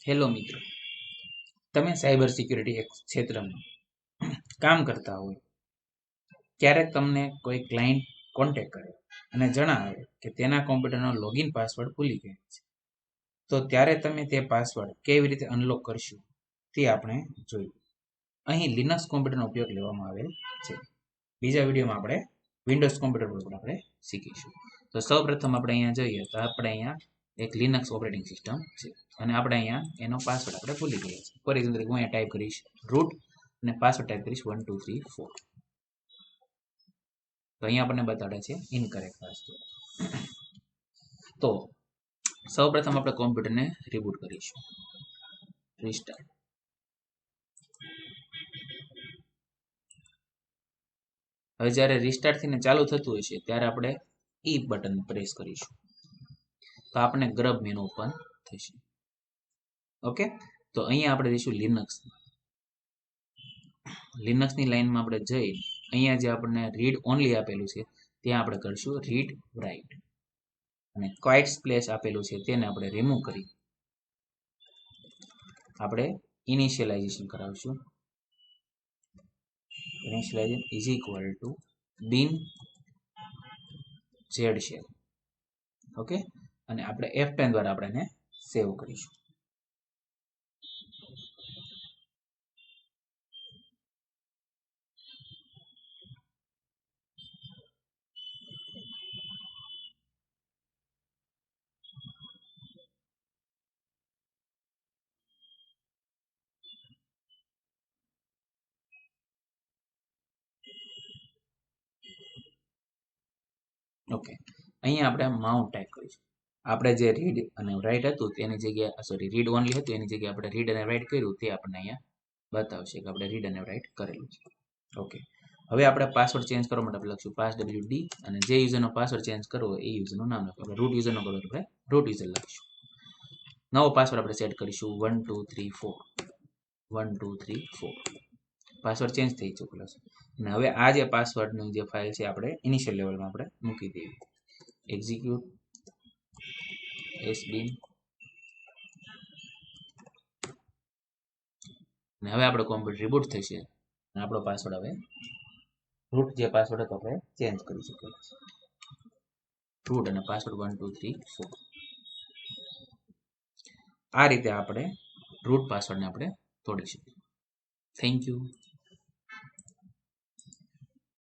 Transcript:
Hello મિત્રો, તમે cyber security ક્ષેત્રમાં કામ કરતા હોય, ક્યારેક તમને કોઈ ક્લાયન્ટ કોન્ટેક્ટ કરે અને જણાવે કે તેના કોમ્પ્યુટરનો લોગિન પાસવર્ડ ભૂલી ગયા છે, તો ત્યારે તમે તે પાસવર્ડ કેવી રીતે અનલોક કરશો તે આપણે જોયું. અહીં લિનક્સ કોમ્પ્યુટરનો ઉપયોગ લેવામાં આવેલ છે. બીજા વિડીયોમાં આપણે વિન્ડોઝ કોમ્પ્યુટર પર પણ આપણે શીખીશું. તો સૌપ્રથમ આપણે અહીંયા જોઈએ તો આપણે અહીંયા એક લિનક્સ ઓપરેટિંગ સિસ્ટમ છે અને આપણે અહીંયા એનો પાસવર્ડ આપણે ભૂલી ગયા છે. ફોર એક્ઝામ્પલ હું અહીંયા ટાઈપ કરીશ રૂટ અને પાસવર્ડ ટાઈપ કરીશ 1 2 3 4. તો અહીંયા આપણને બતાડે છે ઇનકરેક્ટ પાસવર્ડ. તો સૌપ્રથમ આપણે કોમ્પ્યુટરને રીબૂટ કરીશું, રીસ્ટાર્ટ. હવે જ્યારે રીસ્ટાર્ટ થઈને ચાલુ થતું હશે ત્યારે આપણે ઈ બટન પ્રેસ કરીશું તો આપણે ગ્રબ મેનુ ઓપન થશે. ઓકે, તો અહીંયા આપણે જઈશું લિનક્સની લાઈનમાં આપણે જઈ અહીંયા જે આપણને રીડ ઓનલી આપેલું છે ત્યાં આપણે કરીશું રીડ રાઇટ અને ક્વાઇટ સ્પ્લેશ આપેલું છે તેને આપણે રિમૂવ કરી આપણે ઇનિશિયલાઇઝેશન કરાવશું. initialization is equal to bin z shell. Okay, અને આપણે F10 દ્વારા આપણે એને સેવ કરીશું. ઓકે, અહીંયા આપણે માઉન્ટ ટાઈપ કરીશું. આપણે જે રીડ અને રાઇટ હતું તેની જગ્યાએ રીડ ઓનલી હતું એની જગ્યાએ આપણે રીડ અને રાઇટ કર્યું તે આપણને અહીંયા બતાવશે કે આપણે રીડ અને રાઇટ કરેલું છે. ઓકે, હવે આપણે પાસવર્ડ ચેન્જ કરવા માટે લખશું passwd અને જે યુઝરનો પાસવર્ડ ચેન્જ કરવો હોય એ યુઝરનું નામ લખવું. આપણે રૂટ યુઝરનો કરવો આપણે રૂટ યુઝર લખીશું. નવો પાસવર્ડ આપણે સેટ કરીશું 1 2 3 4 1 2 3 4. પાસવર્ડ ચેન્જ થઈ ચૂકેલો છે અને હવે આ જે પાસવર્ડની જે ફાઇલ છે આપણે ઇનિશિયલ લેવલમાં આપણે મૂકી દેવી. એક્ઝિક્યુટ sbin અને હવે આપણો કોમ્પ્યુટર રીબૂટ થશે અને આપણો પાસવર્ડ હવે રૂટ જે પાસવર્ડ હતો આપણે ચેન્જ કરી શકીએ છીએ. રૂટ અને પાસવર્ડ 1 2 3 4. આ રીતે આપણે રૂટ પાસવર્ડને આપણે તોડી શકીએ. Thank you.